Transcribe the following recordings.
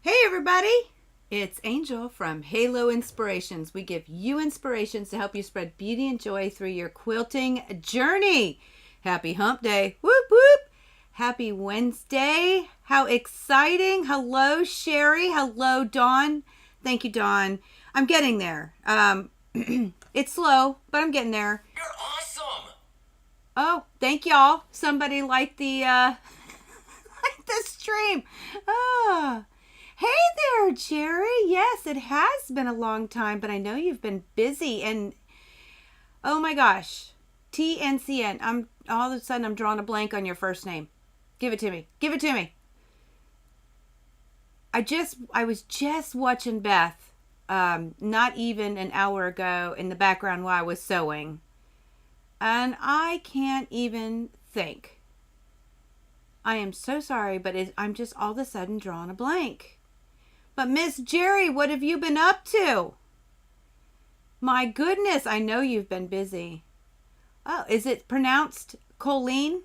Hey everybody, it's Angel from Halo Inspirations. We give you inspirations to help you spread beauty and joy through your quilting journey. Happy hump day. Whoop whoop. Happy Wednesday. How exciting. Hello Sherry. Hello Dawn. Thank you Dawn. I'm getting there. It's slow, but I'm getting there. You're awesome. Oh, thank y'all. Somebody liked the like the stream. Ah. Hey there, Jerry. Yes, it has been a long time, but I know you've been busy and oh my gosh. TNCN. I'm all of a sudden I'm drawing a blank on your first name. Give it to me. Give it to me. I was just watching Beth not even an hour ago in the background while I was sewing. And I can't even think. I am so sorry, but I'm just all of a sudden drawing a blank. But Miss Jerry, what have you been up to? My goodness, I know you've been busy. Oh, is it pronounced Colleen?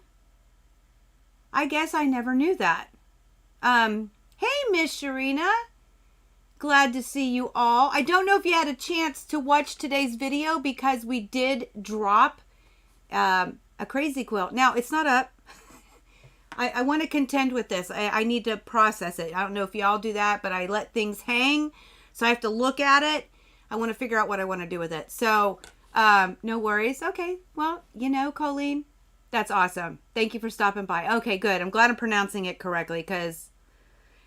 I guess I never knew that. Hey Miss Sharina. Glad to see you all. I don't know if you had a chance to watch today's video because we did drop a crazy quilt. Now, it's not up. I want to contend with this. I need to process it. I don't know if y'all do that, but I let things hang. So I have to look at it. I want to figure out what I want to do with it. So, no worries. Okay. Well, Colleen, that's awesome. Thank you for stopping by. Okay, good. I'm glad I'm pronouncing it correctly because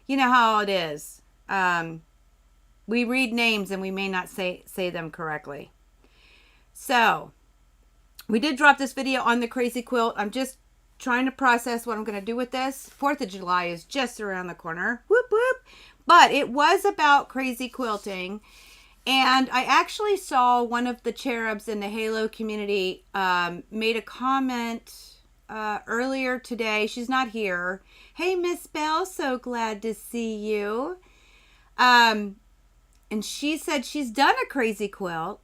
you know how it is. We read names and we may not say them correctly. So, we did drop this video on the crazy quilt. I'm just trying to process what I'm going to do with this. 4th of July is just around the corner. Whoop, whoop. But it was about crazy quilting. And I actually saw one of the cherubs in the Halo community made a comment earlier today. She's not here. Hey, Miss Bell, so glad to see you. And she said she's done a crazy quilt.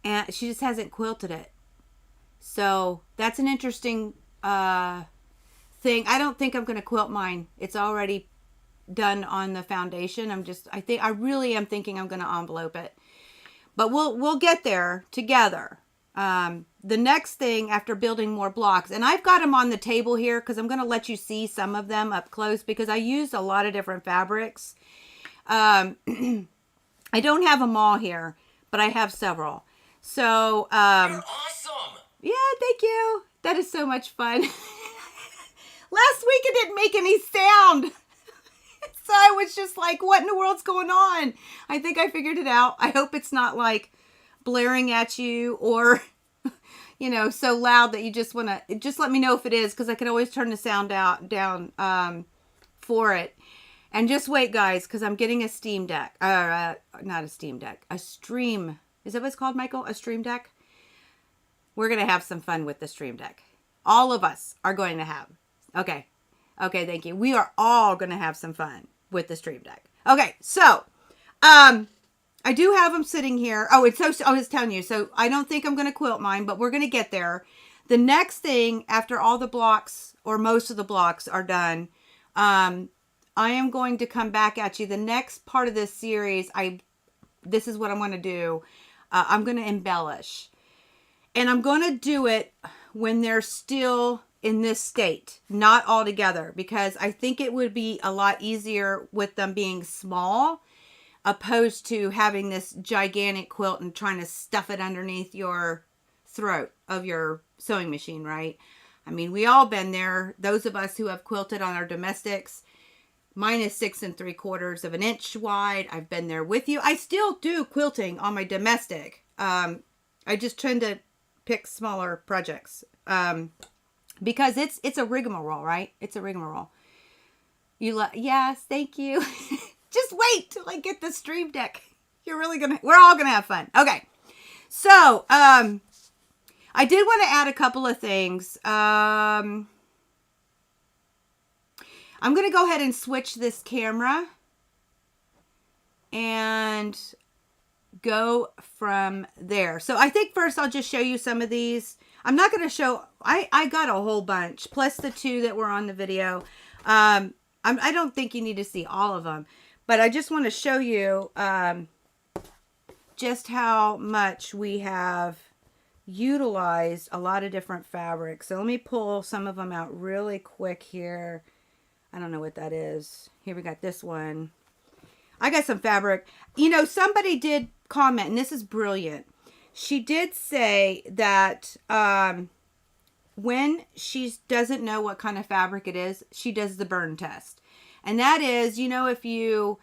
And she just hasn't quilted it. So that's an interesting thing. I don't think I'm going to quilt mine. It's already done on the foundation. I really am thinking I'm going to envelope it, but we'll get there together. The next thing after building more blocks, and I've got them on the table here because I'm going to let you see some of them up close because I used a lot of different fabrics. I don't have them all here, but I have several. So, You're awesome. Yeah, thank you. That is so much fun. Last week it didn't make any sound. So I was just like, what in the world's going on? I think I figured it out. I hope it's not like blaring at you or, so loud that you just want to, just let me know if it is because I can always turn the sound down for it. And just wait, guys, because I'm getting a Steam Deck. Not a Steam Deck. A Stream. Is that what it's called, Michael? A Stream Deck? We're going to have some fun with the Stream Deck. All of us are going to have. Okay. Okay, thank you. We are all going to have some fun with the Stream Deck. Okay, so I do have them sitting here. Oh, I was telling you. So I don't think I'm going to quilt mine, but we're going to get there. The next thing after all the blocks or most of the blocks are done, I am going to come back at you. The next part of this series, this is what I'm going to do. I'm going to embellish. And I'm going to do it when they're still in this state, not all together, because I think it would be a lot easier with them being small, opposed to having this gigantic quilt and trying to stuff it underneath your throat of your sewing machine, right? I mean, we all been there. Those of us who have quilted on our domestics, mine is 6 3/4 of an inch wide. I've been there with you. I still do quilting on my domestic. I just tend to pick smaller projects because it's a rigmarole, right? It's a rigmarole. Yes, thank you. Just wait till I get the Stream Deck. We're all gonna have fun. Okay, so I did want to add a couple of things. I'm gonna go ahead and switch this camera and go from there. So I think first I'll just show you some of these. I'm not going to show, I got a whole bunch, plus the 2 that were on the video. I don't think you need to see all of them. But I just want to show you just how much we have utilized a lot of different fabrics. So let me pull some of them out really quick here. I don't know what that is. Here we got this one. I got some fabric. You know, somebody did comment, and this is brilliant. She did say that when she doesn't know what kind of fabric it is, she does the burn test. And that is, you know, if you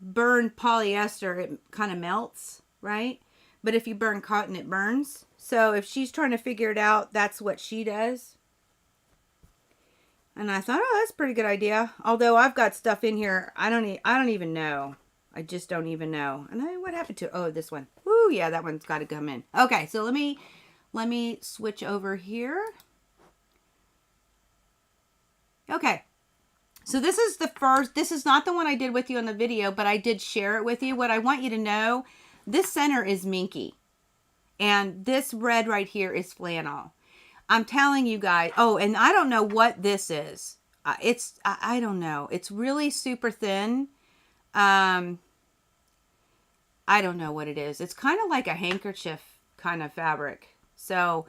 burn polyester, it kind of melts, right? But if you burn cotton, it burns. So if she's trying to figure it out, that's what she does. And I thought, oh, that's a pretty good idea. Although I've got stuff in here, I don't even know. I just don't even know. And then what happened to, oh, this one. Woo, yeah, that one's got to come in. Okay, so let me switch over here. Okay. So this is the first, this is not the one I did with you in the video, but I did share it with you. What I want you to know, this center is minky. And this red right here is flannel. I'm telling you guys. Oh, and I don't know what this is. I don't know. It's really super thin. I don't know what it is. It's kind of like a handkerchief kind of fabric. So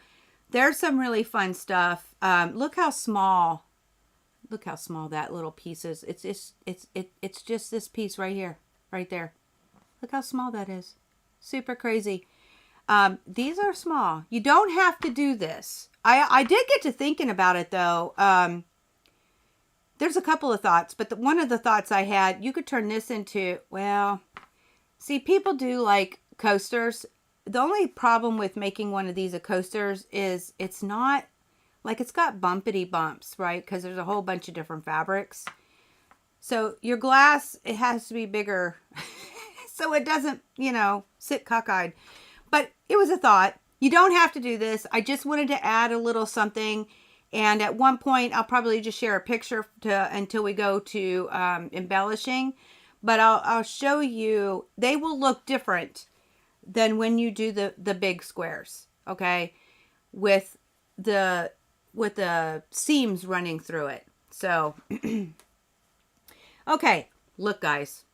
there's some really fun stuff. Look how small. Look how small that little piece is. It's just this piece right here, right there. Look how small that is. Super crazy. These are small. You don't have to do this. I did get to thinking about it though. There's a couple of thoughts, but one of the thoughts I had, you could turn this into, well, see, people do like coasters. The only problem with making one of these a coasters is it's not, like it's got bumpity bumps, right? Because there's a whole bunch of different fabrics. So your glass, it has to be bigger so it doesn't, you know, sit cockeyed. But it was a thought. You don't have to do this. I just wanted to add a little something. And at one point, I'll probably just share a picture until we go to embellishing. But I'll show you. They will look different than when you do the big squares. Okay, with the seams running through it. So, okay, look, guys.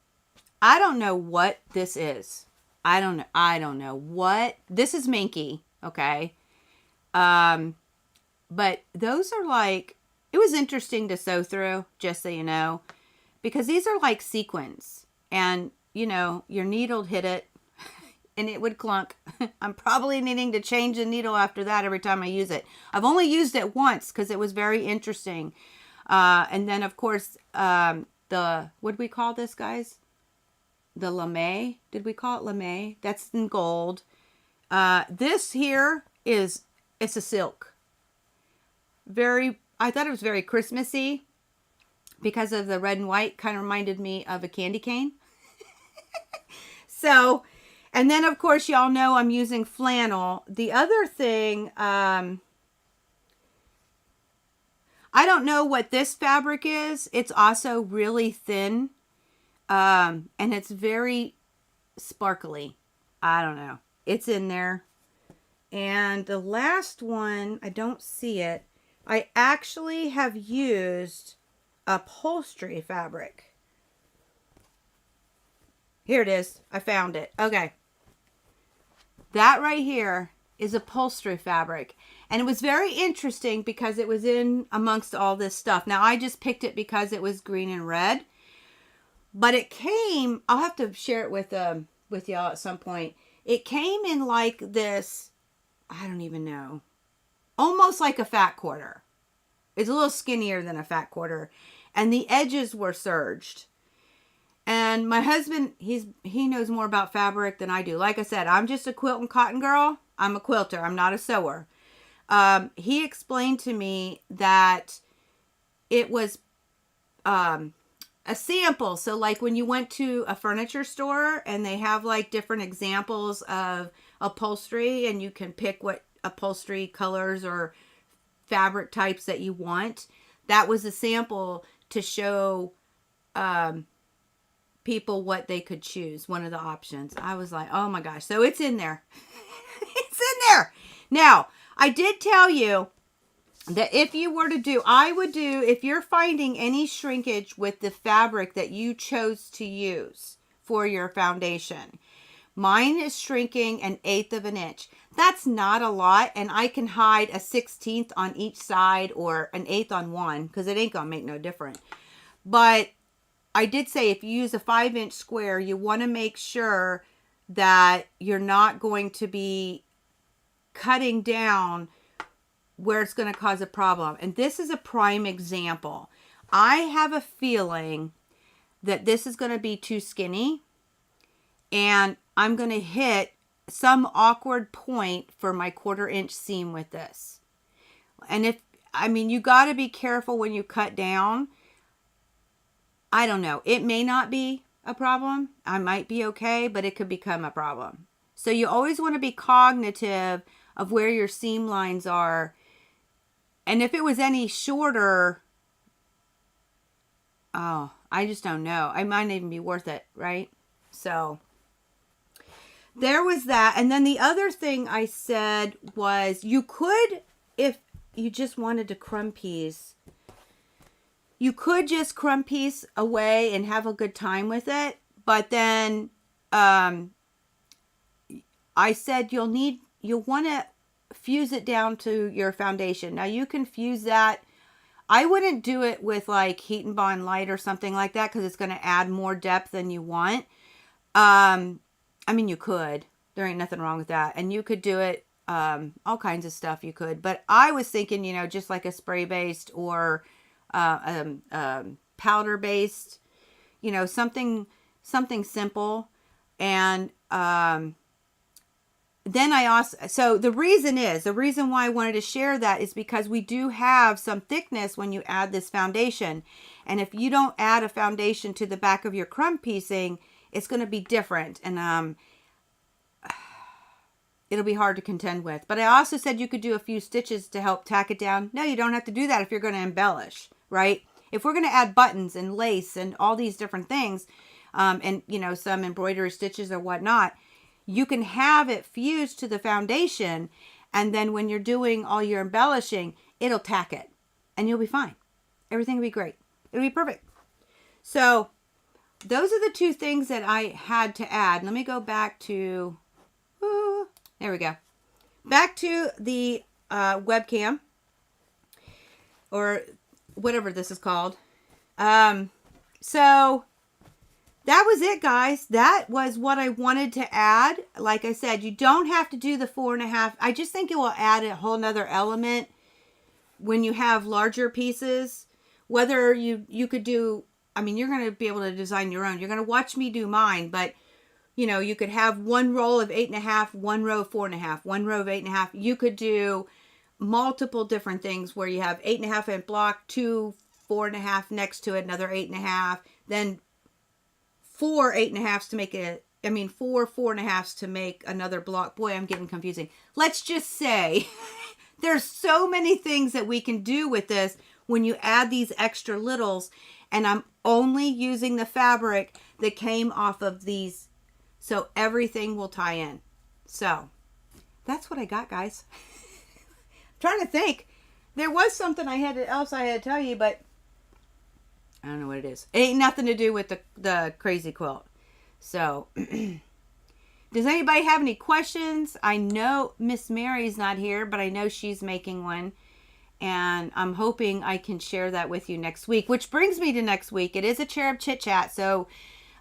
I don't know what this is. I don't know what this is. Minky, okay. But those are like, it was interesting to sew through, just so you know, because these are like sequins, and you know, your needle hit it and it would clunk. I'm probably needing to change the needle after that every time I use it. I've only used it once because it was very interesting. And then of course, what do we call this, guys? The lame. Did we call it lame? That's in gold. This here it's a silk. I thought it was very Christmassy because of the red and white. Kind of reminded me of a candy cane. So, and then of course y'all know I'm using flannel. The other thing, I don't know what this fabric is. It's also really thin. And it's very sparkly. I don't know. It's in there. And the last one, I don't see it. I actually have used upholstery fabric. Here it is. I found it. Okay. That right here is upholstery fabric. And it was very interesting because it was in amongst all this stuff. Now, I just picked it because it was green and red. But it came, I'll have to share it with y'all at some point. It came in like this, I don't even know, almost like a fat quarter. It's a little skinnier than a fat quarter. And the edges were serged. And my husband, he knows more about fabric than I do. Like I said, I'm just a quilt and cotton girl. I'm a quilter. I'm not a sewer. He explained to me that it was a sample. So like when you went to a furniture store and they have like different examples of upholstery and you can pick what upholstery colors or fabric types that you want. That was a sample to show people what they could choose. One of the options. I was like, oh my gosh. So it's in there. It's in there. Now, I did tell you that if you were to do, I would do, if you're finding any shrinkage with the fabric that you chose to use for your foundation. Mine is shrinking 1/8 of an inch. That's not a lot, and I can hide a 1/16 on each side or 1/8 on one because it ain't gonna make no difference. But I did say if you use a 5-inch square, you want to make sure that you're not going to be cutting down where it's going to cause a problem. And this is a prime example. I have a feeling that this is going to be too skinny, and I'm going to hit some awkward point for my 1/4 inch seam with this. And you got to be careful when you cut down. I don't know. It may not be a problem. I might be okay, but it could become a problem. So you always want to be cognitive of where your seam lines are. And if it was any shorter, I just don't know. It might not even be worth it, right? So there was that. And then the other thing I said was you could, if you just wanted to crumb piece, you could just crumb piece away and have a good time with it. But then I said you'll want to fuse it down to your foundation. Now you can fuse that. I wouldn't do it with like Heat and Bond Light or something like that because it's going to add more depth than you want. You could. There ain't nothing wrong with that. And you could do it, all kinds of stuff you could. But I was thinking, just like a spray-based or powder-based, something simple. And then the reason why I wanted to share that is because we do have some thickness when you add this foundation. And if you don't add a foundation to the back of your crumb piecing, it's going to be different. And it'll be hard to contend with. But I also said you could do a few stitches to help tack it down. No, you don't have to do that if you're going to embellish, right? If we're going to add buttons and lace and all these different things, and some embroidery stitches or whatnot, you can have it fused to the foundation, and then when you're doing all your embellishing, it'll tack it, and you'll be fine. Everything will be great. It'll be perfect. So those are the two things that I had to add. Let me go back to, there we go. Back to the webcam, or whatever this is called. So that was it, guys. That was what I wanted to add. Like I said, you don't have to do the 4.5. I just think it will add a whole nother element when you have larger pieces. Whether you could do, you're going to be able to design your own. You're going to watch me do mine, but you could have one roll of 8.5, one row of 4.5, one row of 8.5. You could do multiple different things where you have 8.5 in block, 2 4.5 next to it, another 8.5, then 4 8.5s to make it. 4 4.5s to make another block. Boy, I'm getting confusing. Let's just say there's so many things that we can do with this when you add these extra littles, and I'm only using the fabric that came off of these, so everything will tie in. So that's what I got, guys. I'm trying to think. There was something else I had to tell you, but I don't know what it is. It ain't nothing to do with the crazy quilt. So, does anybody have any questions? I know Miss Mary's not here, but I know she's making one. And I'm hoping I can share that with you next week. Which brings me to next week. It is a Cherub Chit Chat. So,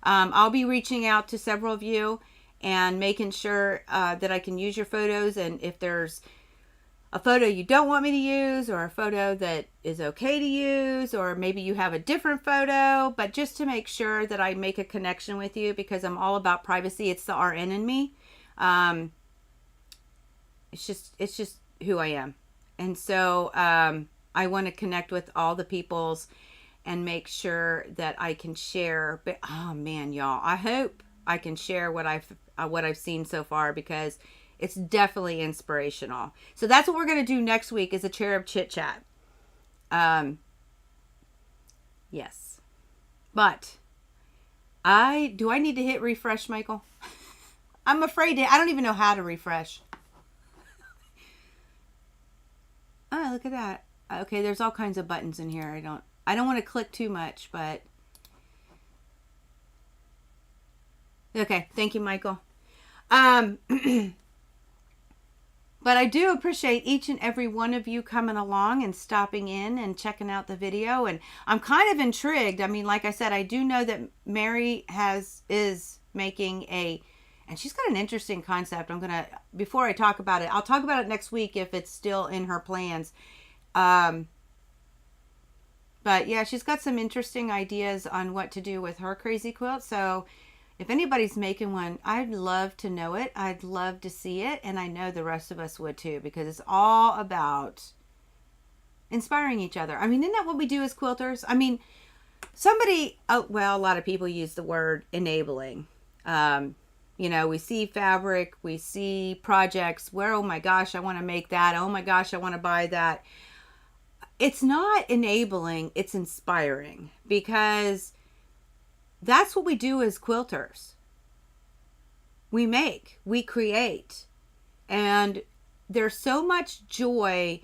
I'll be reaching out to several of you and making sure that I can use your photos. And if there's a photo you don't want me to use, or a photo that is okay to use, or maybe you have a different photo, but just to make sure that I make a connection with you, because I'm all about privacy. It's the RN in me. It's just who I am. And so I want to connect with all the peoples and make sure that I can share. But oh man, y'all, I hope I can share what I've seen so far, because it's definitely inspirational. So that's what we're going to do next week, is a Cherub Chit Chat. Yes. But do I need to hit refresh, Michael? I'm afraid I don't even know how to refresh. Oh, look at that. Okay, there's all kinds of buttons in here. I don't want to click too much, but okay. Thank you, Michael. Um, but I do appreciate each and every one of you coming along and stopping in and checking out the video. And I'm kind of intrigued. I mean, like I said, I do know that Mary is making and she's got an interesting concept. Before I talk about it, I'll talk about it next week if it's still in her plans. But yeah, she's got some interesting ideas on what to do with her crazy quilt. So if anybody's making one, I'd love to know it. I'd love to see it. And I know the rest of us would too, because it's all about inspiring each other. I mean, isn't that what we do as quilters? I mean, a lot of people use the word enabling. We see fabric, we see projects where, oh my gosh, I want to make that. Oh my gosh, I want to buy that. It's not enabling, it's inspiring, because that's what we do as quilters. We make, we create, and there's so much joy,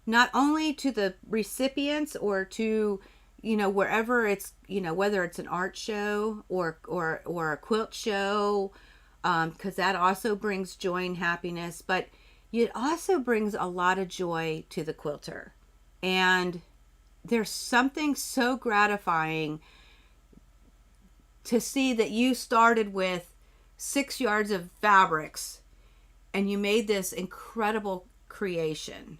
not only to the recipients or to, wherever it's, whether it's an art show or a quilt show, because that also brings joy and happiness, but it also brings a lot of joy to the quilter. And there's something so gratifying to see that you started with 6 yards of fabrics and you made this incredible creation.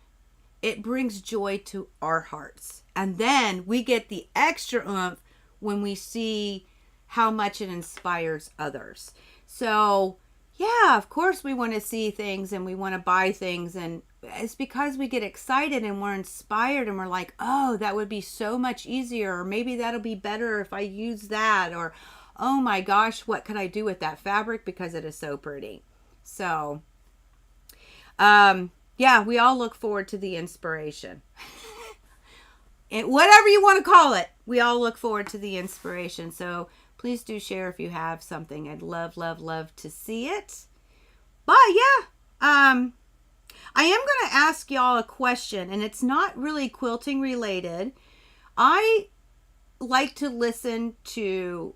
It brings joy to our hearts. And then we get the extra oomph when we see how much it inspires others. So yeah, of course we want to see things and we want to buy things, and it's because we get excited and we're inspired and we're like, oh, that would be so much easier, or maybe that'll be better if I use that, or oh my gosh, what could I do with that fabric because it is so pretty. So yeah, we all look forward to the inspiration. And whatever you want to call it, we all look forward to the inspiration. So please do share if you have something. I'd love, love, love to see it. But yeah, I am going to ask y'all a question, and it's not really quilting related. I like to listen to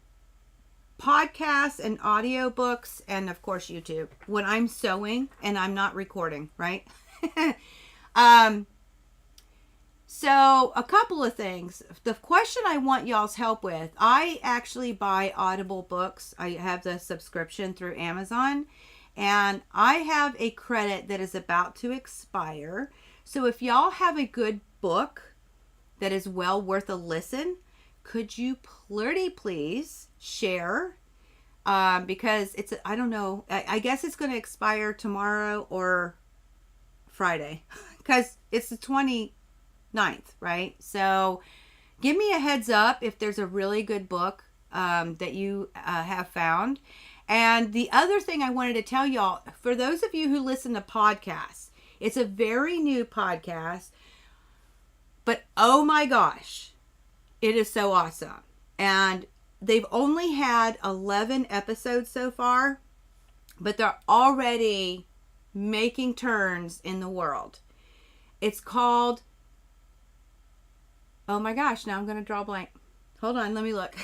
podcasts and audiobooks, and of course YouTube, when I'm sewing and I'm not recording, right? So a couple of things. The question I want y'all's help with, I actually buy Audible books. I have the subscription through Amazon, and I have a credit that is about to expire. So if y'all have a good book that is well worth a listen, could you pretty please share? Because I don't know, I guess it's going to expire tomorrow or Friday, because it's the 29th, right? So give me a heads up if there's a really good book that you have found. And the other thing I wanted to tell y'all, for those of you who listen to podcasts, it's a very new podcast, but oh my gosh, it is so awesome. And they've only had 11 episodes so far, but they're already making turns in the world. It's called, oh my gosh, now I'm going to draw a blank. Hold on, let me look.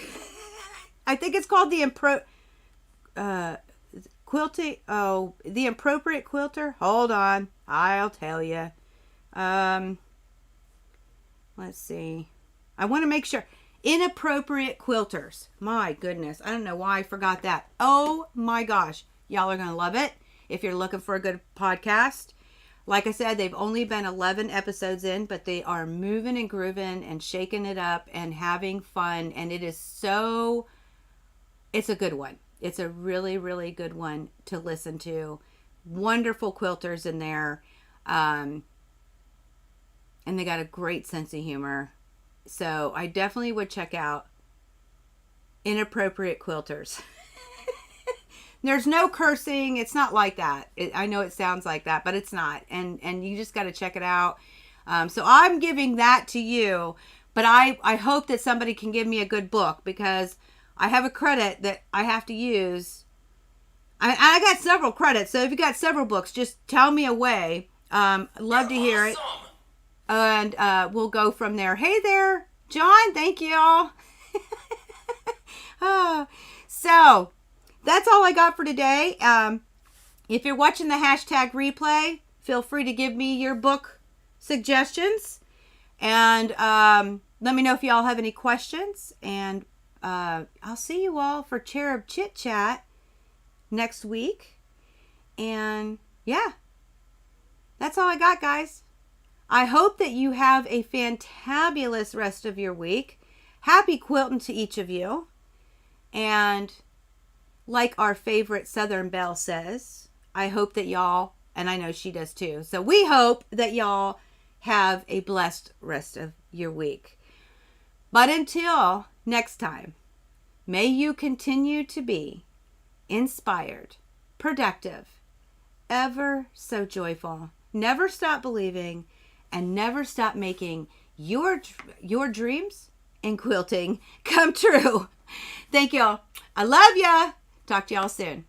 I think it's called the quilting. Oh, the Appropriate Quilter. Hold on, I'll tell you. Let's see. I want to make sure. Inappropriate Quilters. My goodness, I don't know why I forgot that. Oh my gosh, y'all are gonna love it if you're looking for a good podcast. Like I said, they've only been 11 episodes in, but they are moving and grooving and shaking it up and having fun, and it's a good one. It's a really, really good one to listen to. Wonderful quilters in there. And they got a great sense of humor. So I definitely would check out Inappropriate Quilters. There's no cursing. It's not like that. I know it sounds like that, but it's not. And you just got to check it out. So I'm giving that to you. But I hope that somebody can give me a good book, because I have a credit that I have to use. I got several credits. So if you got several books, just tell me a way. Love to hear it. And we'll go from there. Hey there, John. Thank you all. Oh, so that's all I got for today. If you're watching the hashtag replay, feel free to give me your book suggestions. And let me know if y'all have any questions. And I'll see you all for Cherub Chit Chat next week. And yeah, that's all I got, guys. I hope that you have a fantabulous rest of your week. Happy quilting to each of you. And like our favorite Southern Belle says, I hope that y'all, and I know she does too, so we hope that y'all have a blessed rest of your week. But until next time, may you continue to be inspired, productive, ever so joyful. Never stop believing and never stop making your dreams in quilting come true. Thank y'all. I love ya. Talk to y'all soon.